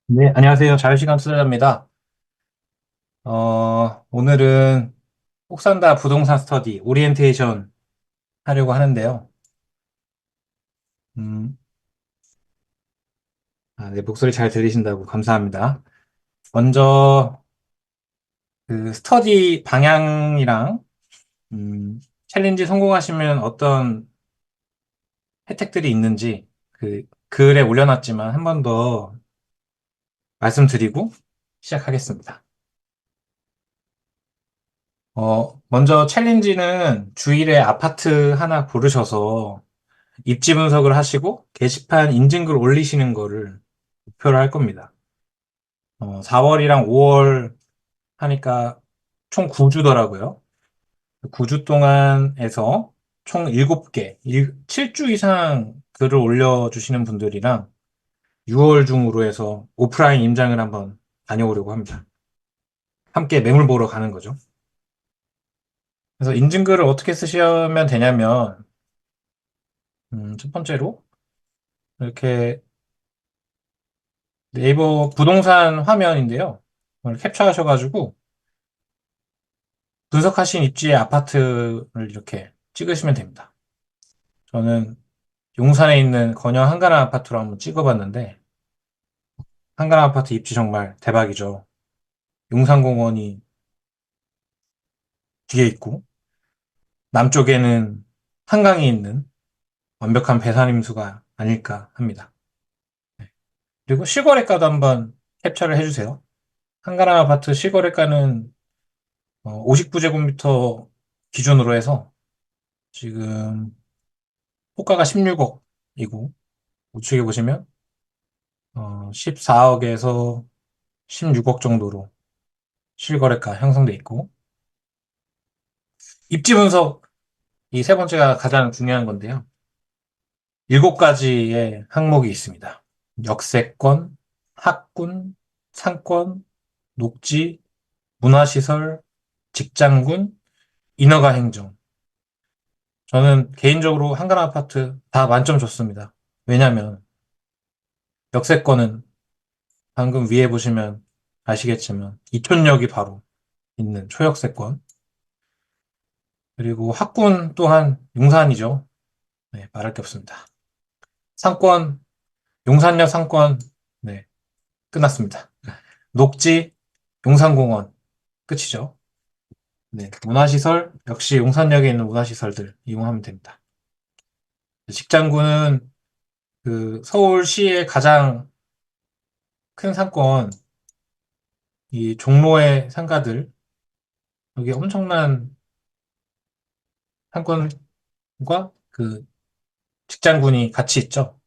네, 안녕하세요. 자유시간 투자자입니다. 오늘은 혹산다 부동산 스터디 오리엔테이션 하려고 하는데요. 음, 네, 목소리 잘 들리신다고 감사합니다. 먼저 그 스터디 방향이랑 챌린지 성공하시면 어떤 혜택들이 있는지 그 글에 올려놨지만 한 번 더 말씀드리고 시작하겠습니다. 먼저 챌린지는 주일에 아파트 하나 고르셔서 입지 분석을 하시고 게시판 인증글 올리시는 거를 목표로 할 겁니다. 4월이랑 5월 하니까 총 9주더라고요. 9주 동안에서 총 7개, 7주 이상 글을 올려주시는 분들이랑 6월 중으로 해서 오프라인 임장을 한번 다녀오려고 합니다. 함께 매물 보러 가는 거죠. 그래서 인증글을 어떻게 쓰시면 되냐면, 첫 번째로 이렇게 네이버 부동산 화면인데요. 이걸 캡처하셔가지고 분석하신 입지의 아파트를 이렇게 찍으시면 됩니다. 저는 용산에 있는 건영 한가람 아파트로 한번 찍어봤는데 한가람 아파트 입지 정말 대박이죠. 용산공원이 뒤에 있고 남쪽에는 한강이 있는 완벽한 배산임수가 아닐까 합니다. 그리고 실거래가도 한번 캡처를 해주세요. 한가람 아파트 실거래가는 59제곱미터 기준으로 해서 지금 호가가 16억이고 우측에 보시면 14억에서 16억 정도로 실거래가 형성돼 있고 입지 분석 이 세 번째가 가장 중요한 건데요. 7가지의 항목이 있습니다. 역세권, 학군, 상권, 녹지, 문화시설, 직장군, 인허가 행정. 저는 개인적으로 한가람 아파트 다 만점 줬습니다. 왜냐면 역세권은 방금 위에 보시면 아시겠지만 이촌역이 바로 있는 초역세권. 그리고 학군 또한 용산이죠. 네, 말할 게 없습니다. 상권, 용산역 상권, 네, 끝났습니다. 녹지, 용산공원, 끝이죠. 네, 문화시설, 역시 용산역에 있는 문화시설들 이용하면 됩니다. 직장군은 그 서울시의 가장 큰 상권, 이 종로의 상가들, 여기 엄청난 상권과 그 직장군이 같이 있죠.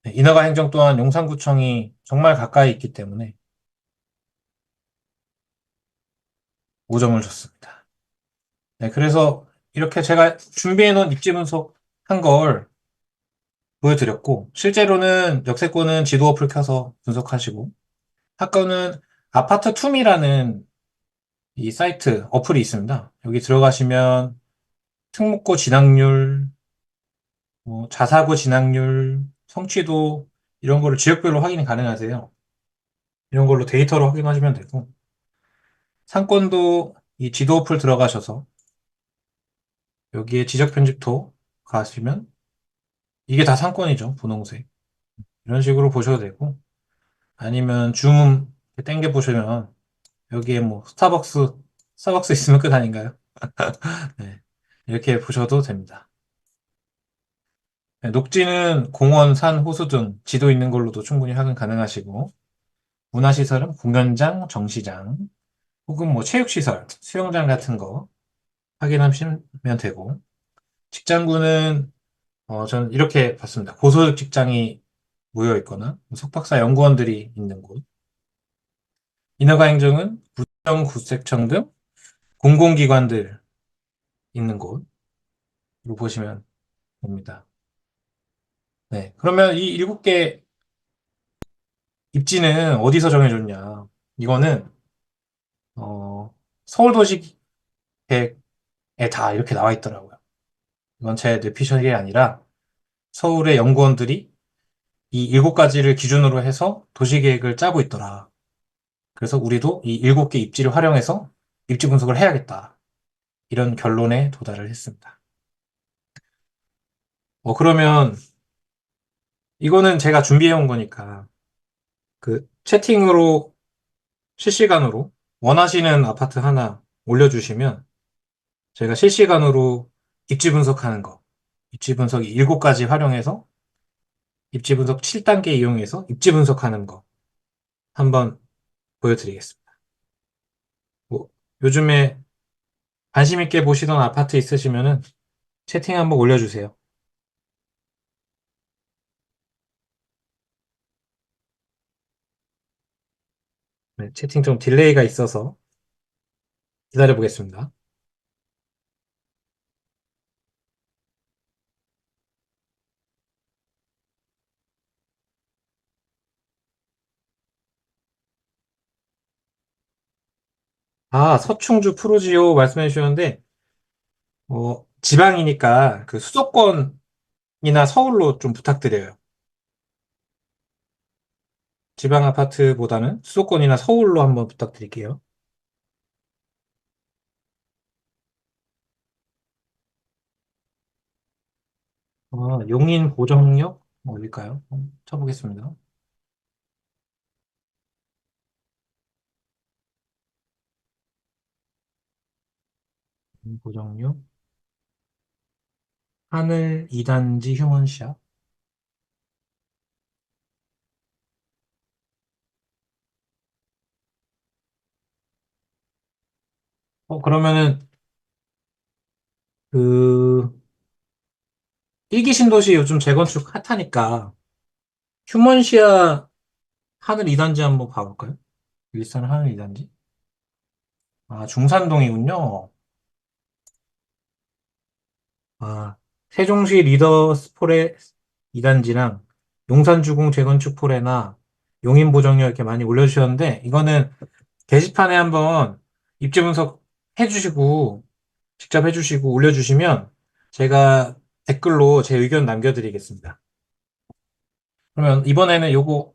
네, 인허가 행정 또한 용산구청이 정말 가까이 있기 때문에 5점을 줬습니다. 네, 그래서 이렇게 제가 준비해 놓은 입지 분석 한 걸 보여드렸고, 실제로는 역세권은 지도 어플 켜서 분석하시고, 학과는 아파트 투미라는 이 사이트 어플이 있습니다. 여기 들어가시면 특목고 진학률, 뭐 자사고 진학률, 성취도 이런 거를 지역별로 확인이 가능하세요. 이런 걸로 데이터로 확인하시면 되고, 상권도 이 지도 어플 들어가셔서 여기에 지적 편집토 가시면 이게 다 상권이죠. 분홍색. 이런 식으로 보셔도 되고, 아니면 줌 땡겨 보시면 여기에 뭐 스타벅스 있으면 끝 아닌가요? 네. 이렇게 보셔도 됩니다. 네, 녹지는 공원, 산, 호수 등 지도 있는 걸로도 충분히 확인 가능하시고, 문화시설은 공연장, 정시장, 혹은 뭐 체육시설, 수영장 같은 거 확인하시면 되고, 직장군은 저는 이렇게 봤습니다. 고소득 직장이 모여 있거나 석박사 연구원들이 있는 곳, 인허가 행정은 구청, 구색청 등 공공기관들 있는 곳으로 보시면 됩니다. 네. 그러면 이 7개 입지는 어디서 정해졌냐? 이거는, 서울도시계획에 다 이렇게 나와 있더라고요. 이건 제 뇌피셜이 아니라 서울의 연구원들이 이 일곱 가지를 기준으로 해서 도시계획을 짜고 있더라. 그래서 우리도 이 일곱 개 입지를 활용해서 입지 분석을 해야겠다. 이런 결론에 도달을 했습니다. 그러면 이거는 제가 준비해 온 거니까 그 채팅으로 실시간으로 원하시는 아파트 하나 올려주시면 저희가 실시간으로 입지 분석하는 거, 입지 분석이 7가지 활용해서 입지 분석 7단계 이용해서 입지 분석하는 거 한번 보여드리겠습니다. 뭐, 요즘에 관심 있게 보시던 아파트 있으시면은 채팅 한번 올려주세요. 네, 채팅 좀 딜레이가 있어서 기다려 보겠습니다. 서충주 프로지오 말씀해 주셨는데, 지방이니까 그 수도권이나 서울로 좀 부탁드려요. 지방 아파트보다는 수도권이나 서울로 한번 부탁드릴게요. 용인 보정역? 어딜까요? 쳐보겠습니다. 보정역, 하늘 2단지 휴먼시아. 그러면은, 그, 일기 신도시 요즘 재건축 핫하니까, 휴먼시아 하늘 2단지 한번 봐볼까요? 일산 하늘 2단지? 중산동이군요. 세종시 리더스 폴의 2단지랑 용산주공 재건축 폴에나 용인보정역 이렇게 많이 올려주셨는데, 이거는 게시판에 한번 입지 분석 해주시고, 직접 해주시고 올려주시면 제가 댓글로 제 의견 남겨드리겠습니다. 그러면 이번에는 요거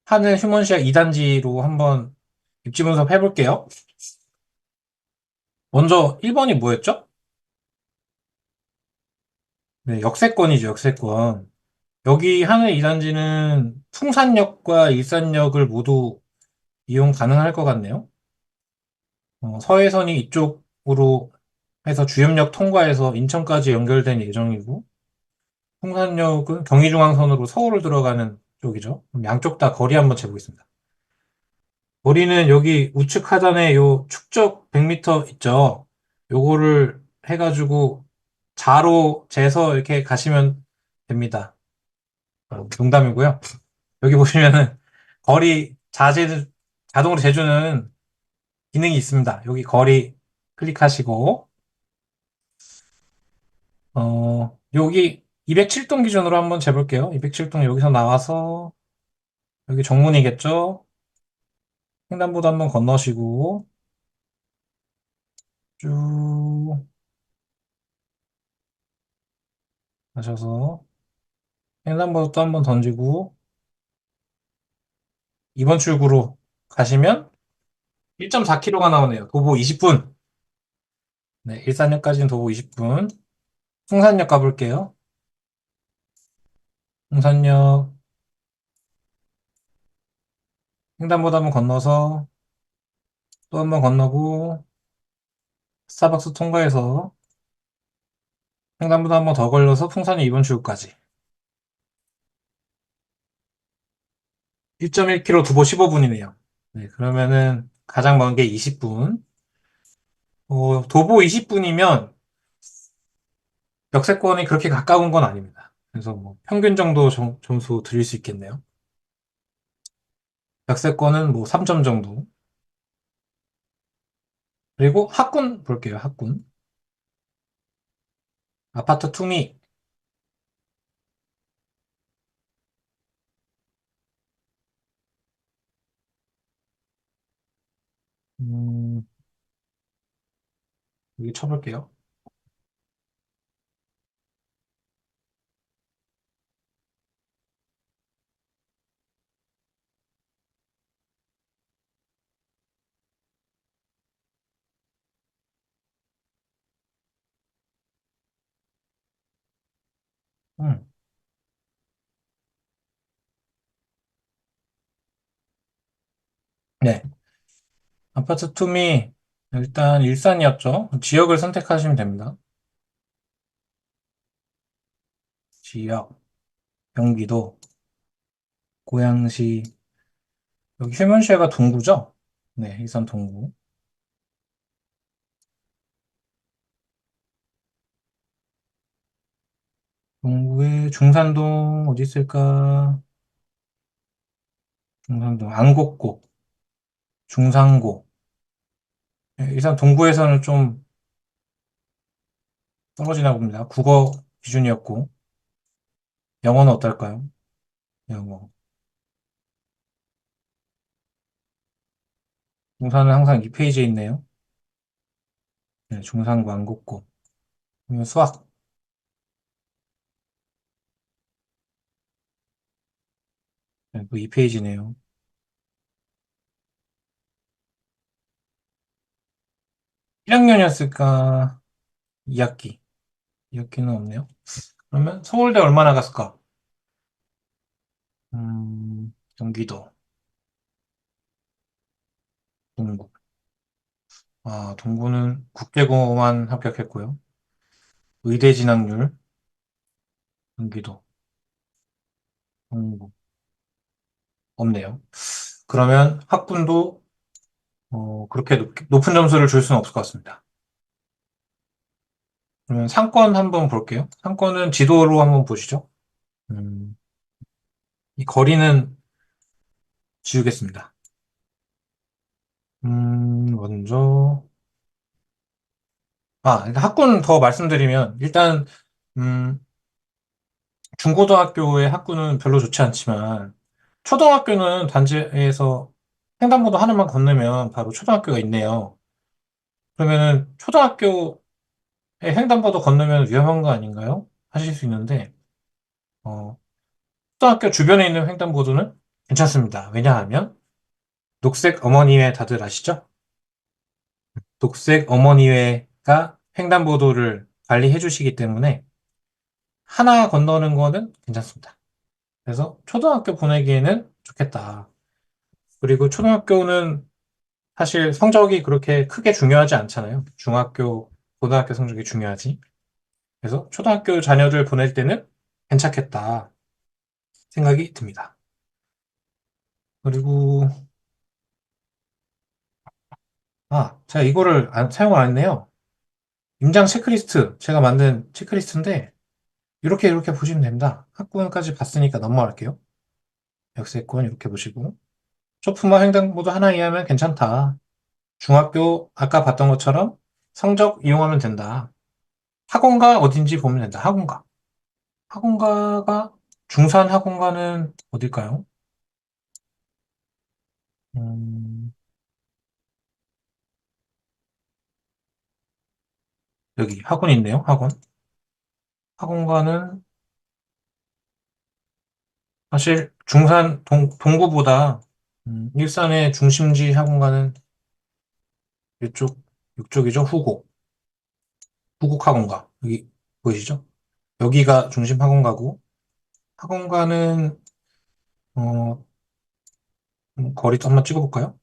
하늘 휴먼시아 2단지로 한번 입지 분석 해볼게요. 먼저 1번이 뭐였죠? 네, 역세권이죠, 역세권. 여기 하늘 2단지는 풍산역과 일산역을 모두 이용 가능할 것 같네요. 서해선이 이쪽으로 해서 주협역 통과해서 인천까지 연결된 예정이고, 풍산역은 경의중앙선으로 서울을 들어가는 쪽이죠. 그럼 양쪽 다 거리 한번 재보겠습니다. 거리는 여기 우측 하단에 요 축적 100m 있죠. 요거를 해가지고 자로 재서 이렇게 가시면 됩니다. 농담이고요. 여기 보시면은 거리 자동으로 재주는 기능이 있습니다. 여기 거리 클릭하시고 여기 207동 기준으로 한번 재볼게요. 207동 여기서 나와서 여기 정문이겠죠? 횡단보도 한번 건너시고 쭉 가셔서 횡단보도 또 한번 던지고 2번 출구로 가시면 1.4km가 나오네요. 도보 20분. 네, 일산역까지는 도보 20분. 풍산역 가볼게요. 풍산역 횡단보도 한번 건너서 또 한번 건너고 스타벅스 통과해서 횡단보도 한번 더 걸려서 풍산역 2번 출구까지 1.1km 도보 15분이네요. 네, 그러면은 가장 먼 게 20분. 도보 20분이면 역세권이 그렇게 가까운 건 아닙니다. 그래서 뭐 평균 정도 점수 드릴 수 있겠네요. 역세권은 뭐 3점 정도. 그리고 학군 볼게요. 학군. 아파트 투미. 음, 여기 쳐볼게요. 음. 네. 아파트 투미, 일단 일산이었죠. 지역을 선택하시면 됩니다. 지역, 경기도, 고양시, 여기 휴men시가 동구죠? 네, 일산 동구. 동구에 중산동 어디 있을까? 중산동, 안곡고, 중상고. 네, 일산 동구에서는 좀 떨어지나 봅니다. 국어 기준이었고, 영어는 어떨까요? 영어. 중산은 항상 이 페이지에 있네요. 네, 중상고, 안곡고. 그러면 수학. 네, 또 이 페이지네요. 1학년이었을까? 2학기. 2학기는 없네요. 그러면 서울대 얼마나 갔을까? 경기도, 동구. 아, 동구는 국제고만 합격했고요. 의대 진학률, 경기도, 동구. 없네요. 그러면 학군도 그렇게 높은 점수를 줄 수는 없을 것 같습니다. 그러면 상권 한번 볼게요. 상권은 지도로 한번 보시죠. 음, 이 거리는 지우겠습니다. 먼저, 일단 학군 더 말씀드리면, 일단, 음, 중고등학교의 학군은 별로 좋지 않지만, 초등학교는 단지에서 횡단보도 하나만 건너면 바로 초등학교가 있네요. 그러면은 초등학교에 횡단보도 건너면 위험한 거 아닌가요? 하실 수 있는데, 어, 초등학교 주변에 있는 횡단보도는 괜찮습니다. 왜냐하면, 녹색 어머니회 다들 아시죠? 녹색 어머니회가 횡단보도를 관리해 주시기 때문에 하나 건너는 거는 괜찮습니다. 그래서 초등학교 보내기에는 좋겠다. 그리고 초등학교는 사실 성적이 그렇게 크게 중요하지 않잖아요. 중학교, 고등학교 성적이 중요하지. 그래서 초등학교 자녀들 보낼 때는 괜찮겠다 생각이 듭니다. 그리고 제가 이거를 사용을 안 했네요. 임장 체크리스트 제가 만든 체크리스트인데 이렇게 보시면 됩니다. 학부모까지 봤으니까 넘어갈게요. 역세권 이렇게 보시고 쇼프마 횡단보도 하나 이하면 괜찮다. 중학교 아까 봤던 것처럼 성적 이용하면 된다. 학원가 어딘지 보면 된다. 학원가. 학원가가 중산 학원가는 어딜까요? 음, 여기 학원 있네요. 학원. 학원가는 사실 중산 동구보다 일산의 중심지 학원가는 이쪽 이쪽이죠. 후곡 학원가 여기 보이시죠? 여기가 중심 학원가고 학원가는 어, 거리도 한번 찍어볼까요?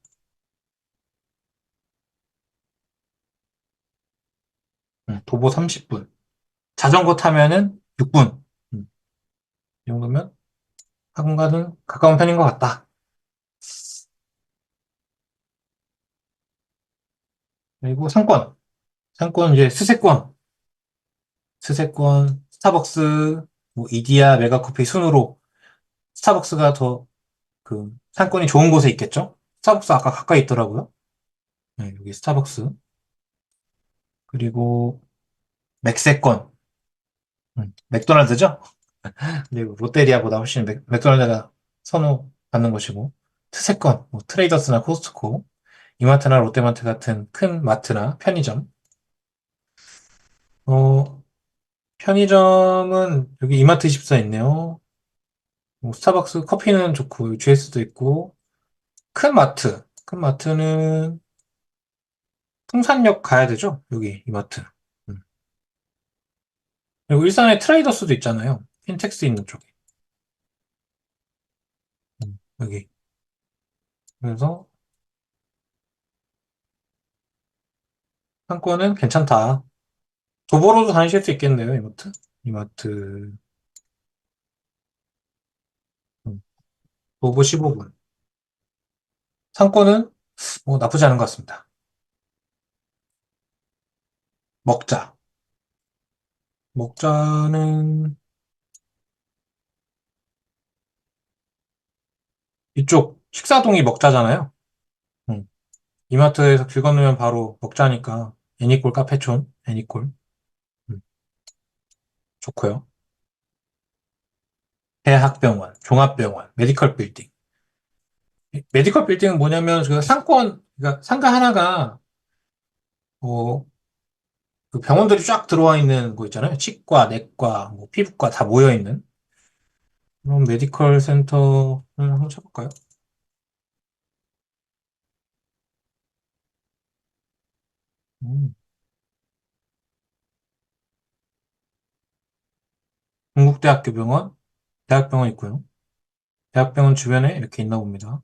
도보 30분. 자전거 타면은 6분. 이 정도면 학원가는 가까운 편인 것 같다. 그리고 상권. 상권 이제 스세권, 스타벅스, 뭐 이디야, 메가커피 순으로 스타벅스가 더 그 상권이 좋은 곳에 있겠죠? 스타벅스 아까 가까이 있더라고요. 네, 여기 스타벅스. 그리고 맥세권. 맥도날드죠? 그리고 롯데리아보다 훨씬 맥도날드가 선호받는 것이고 트세권, 뭐 트레이더스나 코스트코, 이마트나 롯데마트 같은 큰 마트나 편의점. 어, 편의점은 여기 이마트 24 있네요. 뭐 스타벅스 커피는 좋고 GS도 있고 큰 마트는 풍산역 가야 되죠? 여기 이마트. 음. 그리고 일산에 트레이더스도 있잖아요. 킨텍스 있는 쪽에. 여기. 그래서 상권은 괜찮다. 도보로도 다니실 수 있겠네요, 이마트. 이마트, 음, 도보 15분. 상권은 뭐 나쁘지 않은 것 같습니다. 먹자. 먹자는 이쪽 식사동이 먹자잖아요. 음. 이마트에서 길 건너면 바로 먹자니까 애니콜 카페촌, 애니콜. 음, 좋고요. 대학병원, 종합병원, 메디컬 빌딩. 메디컬 빌딩은 뭐냐면 그 상권, 그러니까 상가 하나가 뭐 그 병원들이 쫙 들어와 있는 거 있잖아요. 치과, 내과, 뭐 피부과 다 모여 있는 그런 메디컬 센터를 한번 쳐볼까요? 음, 동국대학교 병원, 대학병원 있고요. 대학병원 주변에 이렇게 있나 봅니다.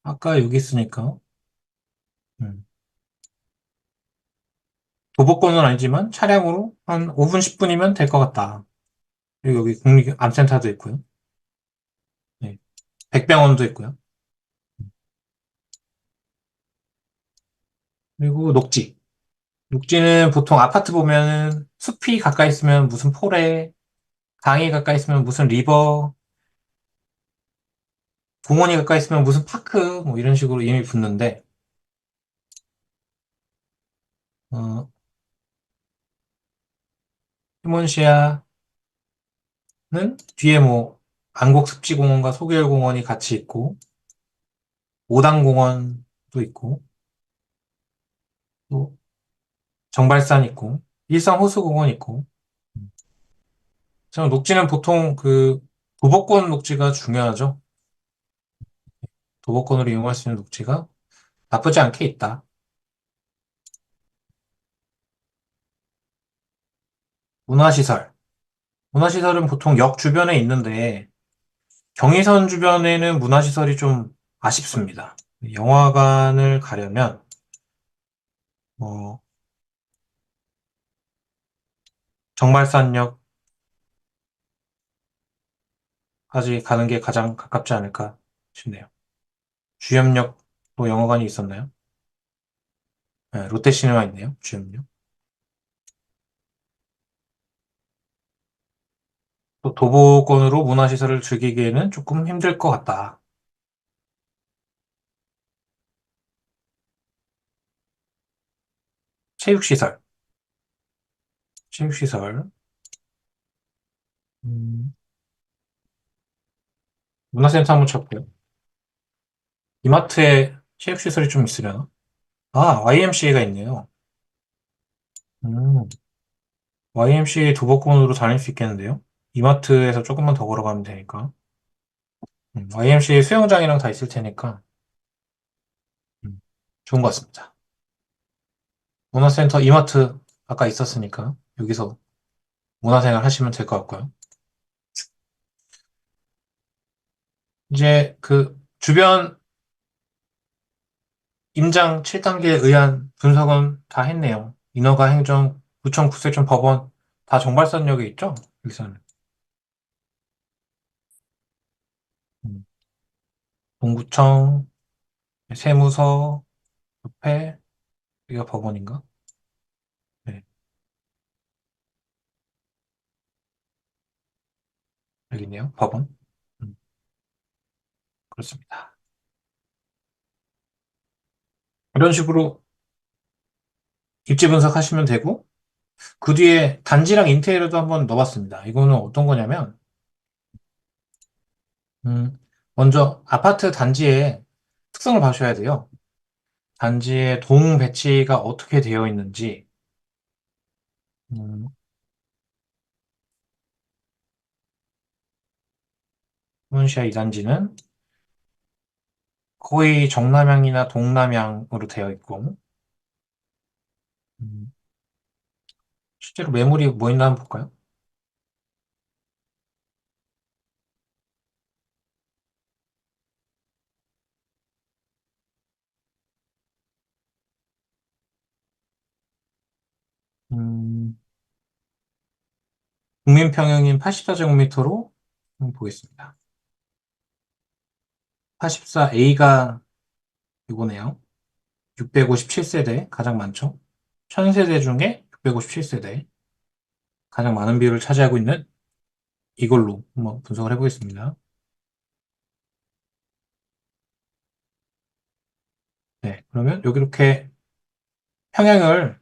아까 여기 있으니까 음, 도보권은 아니지만 차량으로 한 5분, 10분이면 될 것 같다. 그리고 여기 국립암센터도 있고요. 네, 백병원도 있고요. 그리고 녹지. 녹지는 보통 아파트 보면은 숲이 가까이 있으면 무슨 포레, 강이 가까이 있으면 무슨 리버, 공원이 가까이 있으면 무슨 파크, 뭐 이런 식으로 이름이 붙는데, 어, 휴먼시아는 뒤에 뭐 안곡습지공원과 소계열공원이 같이 있고, 오당공원도 있고, 또 정발산 있고, 일산호수공원 있고, 저는 녹지는 보통 그 도보권 녹지가 중요하죠. 도보권으로 이용할 수 있는 녹지가 나쁘지 않게 있다. 문화시설. 문화시설은 보통 역 주변에 있는데, 경의선 주변에는 문화시설이 좀 아쉽습니다. 영화관을 가려면, 뭐, 정말산역까지 가는 게 가장 가깝지 않을까 싶네요. 주염역도 영화관이 있었나요? 네, 롯데시네마 있네요. 주염역. 또 도보권으로 문화시설을 즐기기에는 조금 힘들 것 같다. 체육시설. 체육시설. 음, 문화센터 한번 쳐볼게요. 이마트에 체육시설이 좀 있으려나? 아, YMCA가 있네요. 음, YMCA 도보권으로 다닐 수 있겠는데요? 이마트에서 조금만 더 걸어가면 되니까. YMCA 수영장이랑 다 있을 테니까. 음, 좋은 것 같습니다. 문화센터 이마트 아까 있었으니까 여기서 문화생활 하시면 될 것 같고요. 이제 그 주변 임장 7단계 의안 분석은 다 했네요. 인허가 행정, 구청, 국세청, 법원 다 정발산역에 있죠? 여기서는. 음, 동구청, 세무서, 협회, 여기가 법원인가? 네, 여기 있네요. 법원. 음, 그렇습니다. 이런 식으로 입지 분석하시면 되고, 그 뒤에 단지랑 인테리어도 한번 넣어봤습니다. 이거는 어떤 거냐면, 음, 먼저 아파트 단지의 특성을 봐셔야 돼요. 단지의 동 배치가 어떻게 되어 있는지, 음, 후문시아 이 단지는 거의 정남향이나 동남향으로 되어 있고, 음, 실제로 매물이 뭐 있나 한번 볼까요? 음, 국민 평형인 84제곱미터로 한번 보겠습니다. 84A가 이거네요. 657세대 가장 많죠. 1000세대 중에 657세대 가장 많은 비율을 차지하고 있는 이걸로 한번 분석을 해보겠습니다. 네, 그러면 여기 이렇게 평형을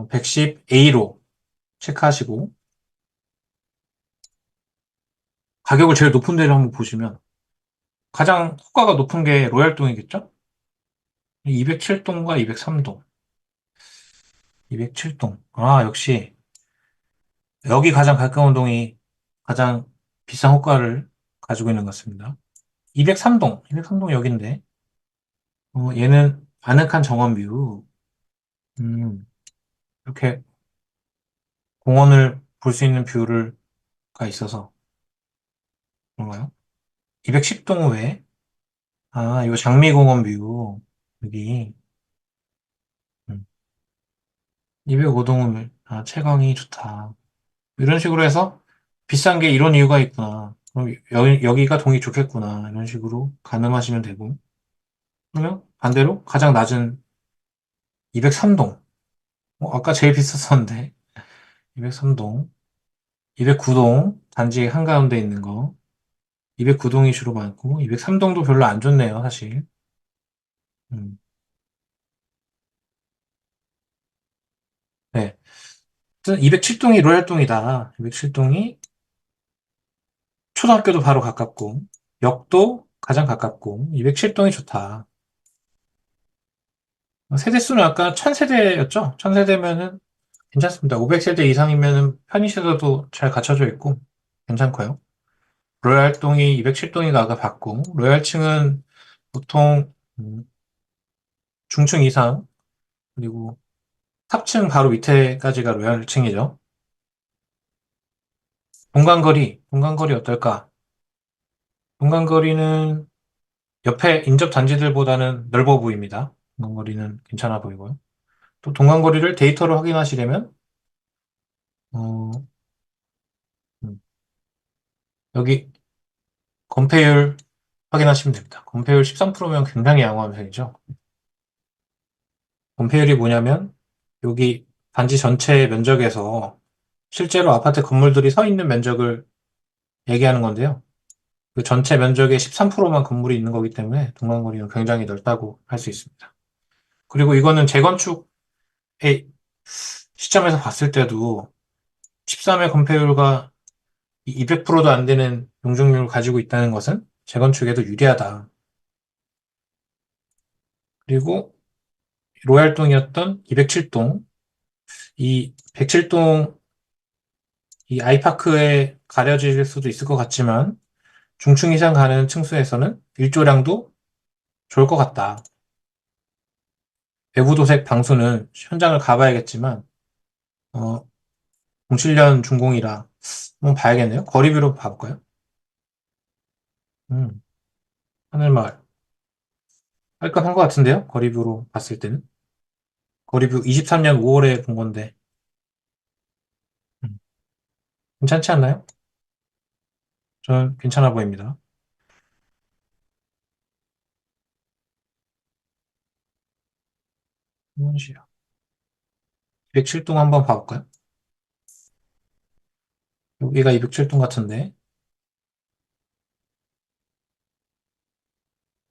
110A로 체크하시고 가격을 제일 높은 데를 한번 보시면 가장 호가가 높은 게 로얄동이겠죠? 207동과 203동. 207동. 아, 역시 여기 가장 가까운 동이 가장 비싼 호가를 가지고 있는 것 같습니다. 203동. 203동 여긴데 얘는 아늑한 정원뷰. 음, 이렇게 공원을 볼 수 있는 가 있어서 그런가요? 210동 외에 아, 이거 장미공원 뷰. 여기. 205동은, 아, 채광이 좋다. 이런 식으로 해서 비싼 게 이런 이유가 있구나. 그럼 여기가 동이 좋겠구나. 이런 식으로 가늠하시면 되고. 그러면 반대로 가장 낮은 203동. 아까 제일 비쌌었는데. 203동. 209동. 단지 한가운데 있는 거. 209동이 주로 많고, 203동도 별로 안 좋네요, 사실. 음, 네. 207동이 로얄동이다. 207동이 초등학교도 바로 가깝고, 역도 가장 가깝고, 207동이 좋다. 세대수는 아까 1000세대였죠? 1000세대면은 괜찮습니다. 500세대 이상이면은 편의시설도 잘 갖춰져 있고, 괜찮고요. 로얄동이 207동이 아까 봤고, 로얄층은 보통 중층 이상, 그리고 탑층 바로 밑에까지가 로얄층이죠. 동간거리 어떨까? 동간거리는 옆에 인접 단지들보다는 넓어 보입니다. 동간거리는 괜찮아 보이고요. 또 동간거리를 데이터로 확인하시려면 어, 음, 여기 건폐율 확인하시면 됩니다. 건폐율 13%면 굉장히 양호한 편이죠. 건폐율이 뭐냐면 여기 단지 전체 면적에서 실제로 아파트 건물들이 서 있는 면적을 얘기하는 건데요. 그 전체 면적의 13%만 건물이 있는 거기 때문에 동간거리는 굉장히 넓다고 할 수 있습니다. 그리고 이거는 재건축의 시점에서 봤을 때도 13의 건폐율과 200%도 안 되는 용적률을 가지고 있다는 것은 재건축에도 유리하다. 그리고 로얄동이었던 207동, 이 107동 이 아이파크에 가려질 수도 있을 것 같지만 중층 이상 가는 층수에서는 일조량도 좋을 것 같다. 외부 도색 방수는 현장을 가봐야겠지만 07년 준공이라 한번 봐야겠네요. 거리뷰로 봐볼까요? 음, 하늘마을 깔끔한 것 같은데요. 거리뷰로 봤을 때는 거리뷰 23년 5월에 본 건데 음, 괜찮지 않나요? 저는 괜찮아 보입니다. 수원시요. 207동 한번 봐볼까요? 여기가 207동 같은데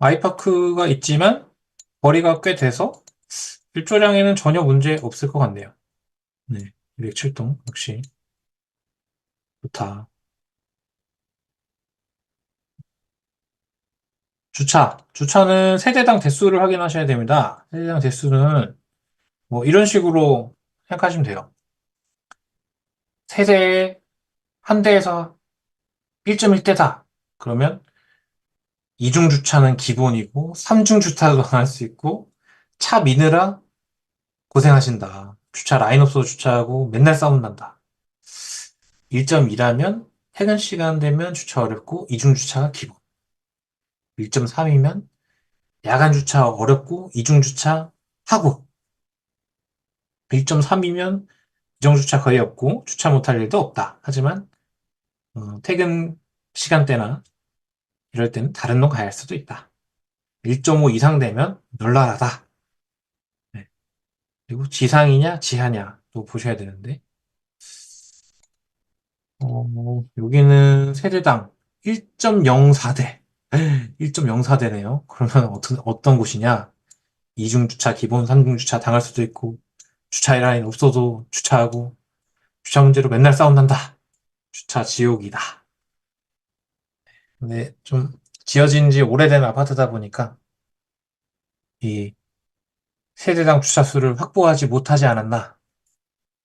아이파크가 있지만 거리가 꽤 돼서 일조량에는 전혀 문제 없을 것 같네요. 네, 207동 역시 좋다. 주차는 세대당 대수를 확인하셔야 됩니다. 세대당 대수는 뭐 이런 식으로 생각하시면 돼요. 세대에 한 대에서 1.1대다. 그러면 이중 주차는 기본이고 3중 주차도 할 수 있고 차 미느라 고생하신다. 주차 라인 없어서 주차하고 맨날 싸움 난다. 1.2라면 퇴근 시간 되면 주차 어렵고 이중 주차가 기본. 1.3이면 야간 주차 어렵고 이중 주차 하고 1.3이면 이정주차 거의 없고 주차 못할 일도 없다. 하지만 퇴근 시간대나 이럴 때는 다른 동 가야 할 수도 있다. 1.5 이상 되면 널널하다. 네. 그리고 지상이냐 지하냐 또 보셔야 되는데 여기는 세대당 1.04대 1.04대네요. 그러면 어떤 곳이냐? 이중 주차, 기본 3중 주차 당할 수도 있고 주차 라인 없어도 주차하고 주차 문제로 맨날 싸운단다. 주차 지옥이다. 근데 좀 지어진 지 오래된 아파트다 보니까 이 세대당 주차 수를 확보하지 못하지 않았나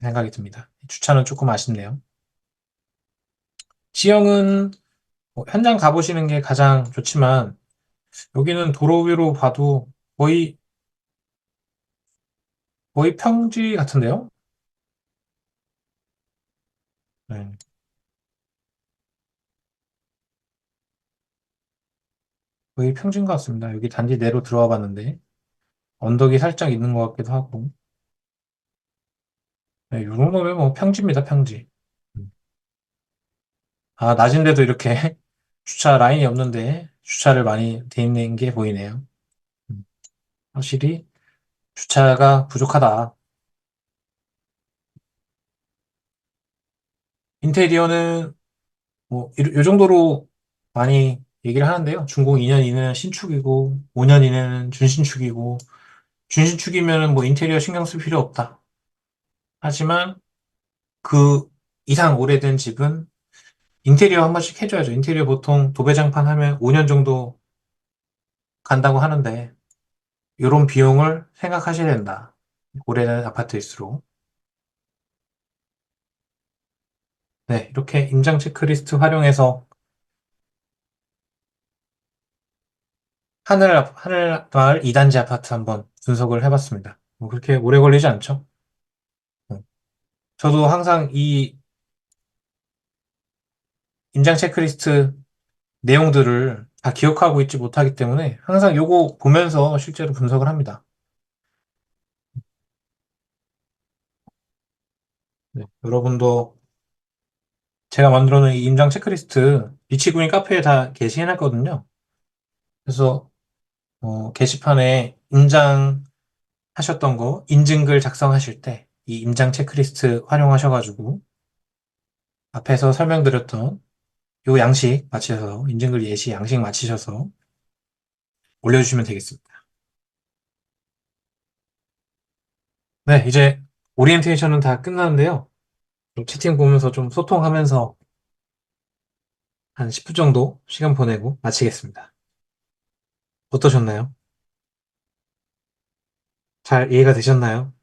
생각이 듭니다. 주차는 조금 아쉽네요. 지형은 뭐 현장 가보시는 게 가장 좋지만 여기는 도로 위로 봐도 거의 평지 같은데요? 네, 거의 평지인 것 같습니다. 여기 단지 내로 들어와 봤는데 언덕이 살짝 있는 것 같기도 하고 네, 이 정도면 뭐 평지입니다, 평지. 음. 아, 낮인데도 이렇게 주차 라인이 없는데 주차를 많이 돼 있는 게 보이네요. 음. 확실히 주차가 부족하다. 인테리어는 뭐 이 정도로 많이 얘기를 하는데요. 준공 2년 이내는 신축이고 5년 이내는 준신축이고 준신축이면은 뭐 인테리어 신경 쓸 필요 없다. 하지만 그 이상 오래된 집은 인테리어 한 번씩 해줘야죠. 인테리어 보통 도배장판 하면 5년 정도 간다고 하는데 이런 비용을 생각하셔야 된다. 오래된 아파트일수록. 네, 이렇게 임장 체크리스트 활용해서 하늘마을 2단지 아파트 한번 분석을 해봤습니다. 뭐 그렇게 오래 걸리지 않죠? 네. 저도 항상 이 임장 체크리스트 내용들을 다 기억하고 있지 못하기 때문에 항상 요거 보면서 실제로 분석을 합니다. 네, 여러분도 제가 만들어 놓은 이 임장 체크리스트 리치구인 카페에 다 게시해놨거든요. 그래서 게시판에 임장하셨던 거 인증글 작성하실 때 이 임장 체크리스트 활용하셔가지고 앞에서 설명드렸던 요 양식 맞춰서 인증글 예시 양식 맞추셔서 올려주시면 되겠습니다. 네, 이제 오리엔테이션은 다 끝났는데요. 좀 채팅 보면서 좀 소통하면서 한 10분 정도 시간 보내고 마치겠습니다. 어떠셨나요? 잘 이해가 되셨나요?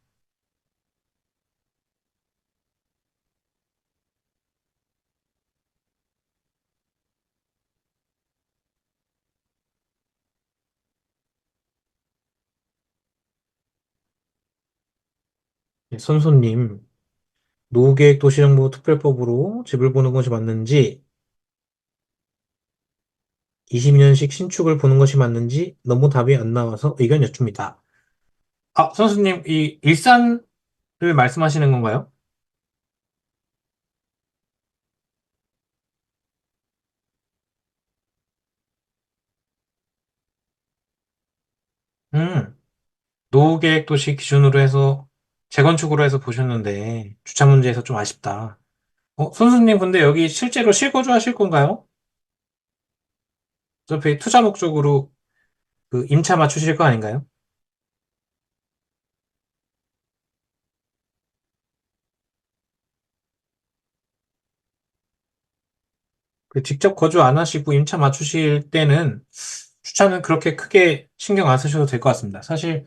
네, 선소님, 노후계획도시정보 특별법으로 집을 보는 것이 맞는지, 22년식 신축을 보는 것이 맞는지 너무 답이 안 나와서 의견 여쭙니다. 아, 선수님, 이 일산을 말씀하시는 건가요? 음, 노후계획도시 기준으로 해서 재건축으로 해서 보셨는데 주차 문제에서 좀 아쉽다. 선수님, 근데 여기 실제로 실거주 하실 건가요? 어차피 투자 목적으로 그 임차 맞추실 거 아닌가요? 그 직접 거주 안 하시고 임차 맞추실 때는 주차는 그렇게 크게 신경 안 쓰셔도 될 것 같습니다. 사실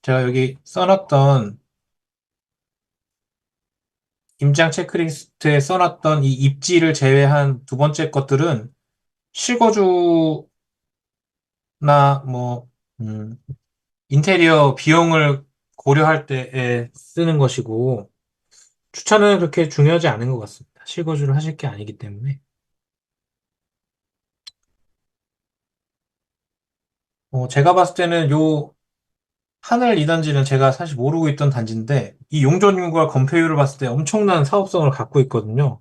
제가 여기 써놨던 임장 체크리스트에 써놨던 이 입지를 제외한 두 번째 것들은 실거주나 뭐 인테리어 비용을 고려할 때에 쓰는 것이고 주차는 그렇게 중요하지 않은 것 같습니다. 실거주를 하실 게 아니기 때문에 제가 봤을 때는 요 하늘 2단지는 제가 사실 모르고 있던 단지인데 이 용적률과 건폐율을 봤을 때 엄청난 사업성을 갖고 있거든요.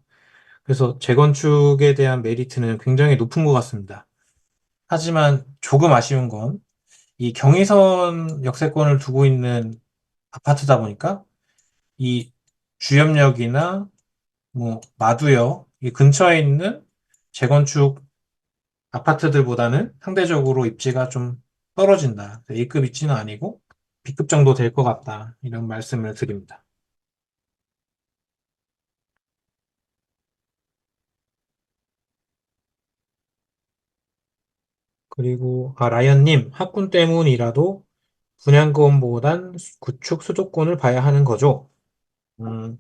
그래서 재건축에 대한 메리트는 굉장히 높은 것 같습니다. 하지만 조금 아쉬운 건 이 경의선 역세권을 두고 있는 아파트다 보니까 이 주염역이나 뭐 마두역 이 근처에 있는 재건축 아파트들보다는 상대적으로 입지가 좀 떨어진다. A급 입지는 아니고 B급 정도 될 것 같다. 이런 말씀을 드립니다. 그리고 라이언님, 학군 때문이라도 분양권보단 구축 수도권을 봐야 하는 거죠. 음,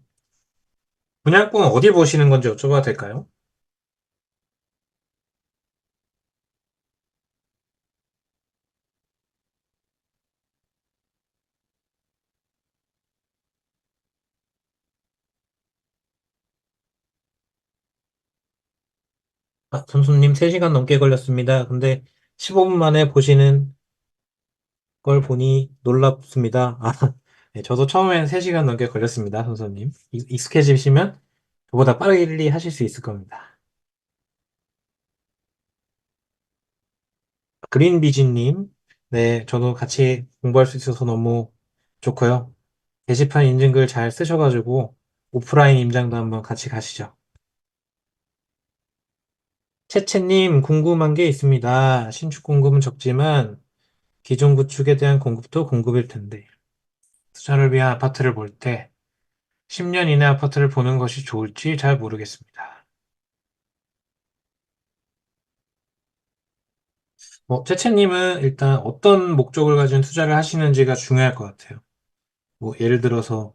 분양권 어디 보시는 건지 여쭤봐도 될까요? 선수님 3시간 넘게 걸렸습니다. 근데 15분 만에 보시는 걸 보니 놀랍습니다. 네, 저도 처음엔 3시간 넘게 걸렸습니다, 선수님. 익숙해지시면 저보다 빠르게 하실 수 있을 겁니다. 그린비지님, 네, 저도 같이 공부할 수 있어서 너무 좋고요. 게시판 인증글 잘 쓰셔가지고 오프라인 임장도 한번 같이 가시죠. 채채님, 궁금한 게 있습니다. 신축 공급은 적지만 기존 구축에 대한 공급도 공급일 텐데 투자를 위한 아파트를 볼 때 10년 이내 아파트를 보는 것이 좋을지 잘 모르겠습니다. 채채님은 일단 어떤 목적을 가진 투자를 하시는지가 중요할 것 같아요. 뭐 예를 들어서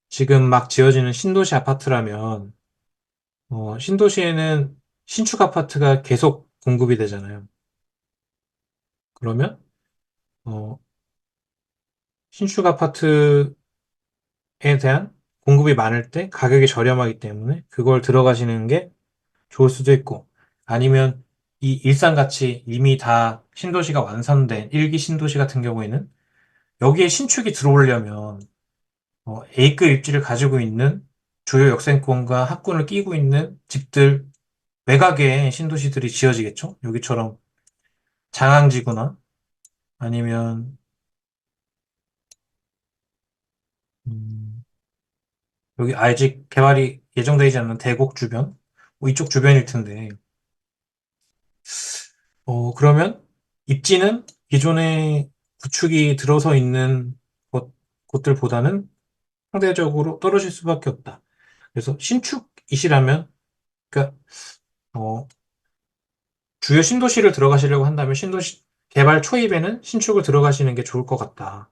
지금 막 지어지는 신도시 아파트라면 신도시에는 신축 아파트가 계속 공급이 되잖아요. 그러면 어, 신축 아파트에 대한 공급이 많을 때 가격이 저렴하기 때문에 그걸 들어가시는 게 좋을 수도 있고 아니면 이 일산같이 이미 다 신도시가 완성된 일기 신도시 같은 경우에는 여기에 신축이 들어오려면 A급 입지를 가지고 있는 주요 역세권과 학군을 끼고 있는 집들 외곽에 신도시들이 지어지겠죠. 여기처럼 장항지구나 아니면 음, 여기 아직 개발이 예정되지 않는 대곡 주변 뭐 이쪽 주변일 텐데 그러면 입지는 기존에 구축이 들어서 있는 곳들보다는 상대적으로 떨어질 수밖에 없다. 그래서 신축이시라면 그러니까 어, 주요 신도시를 들어가시려고 한다면 신도시 개발 초입에는 신축을 들어가시는 게 좋을 것 같다.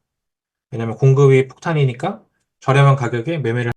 왜냐하면 공급이 폭탄이니까 저렴한 가격에 매매를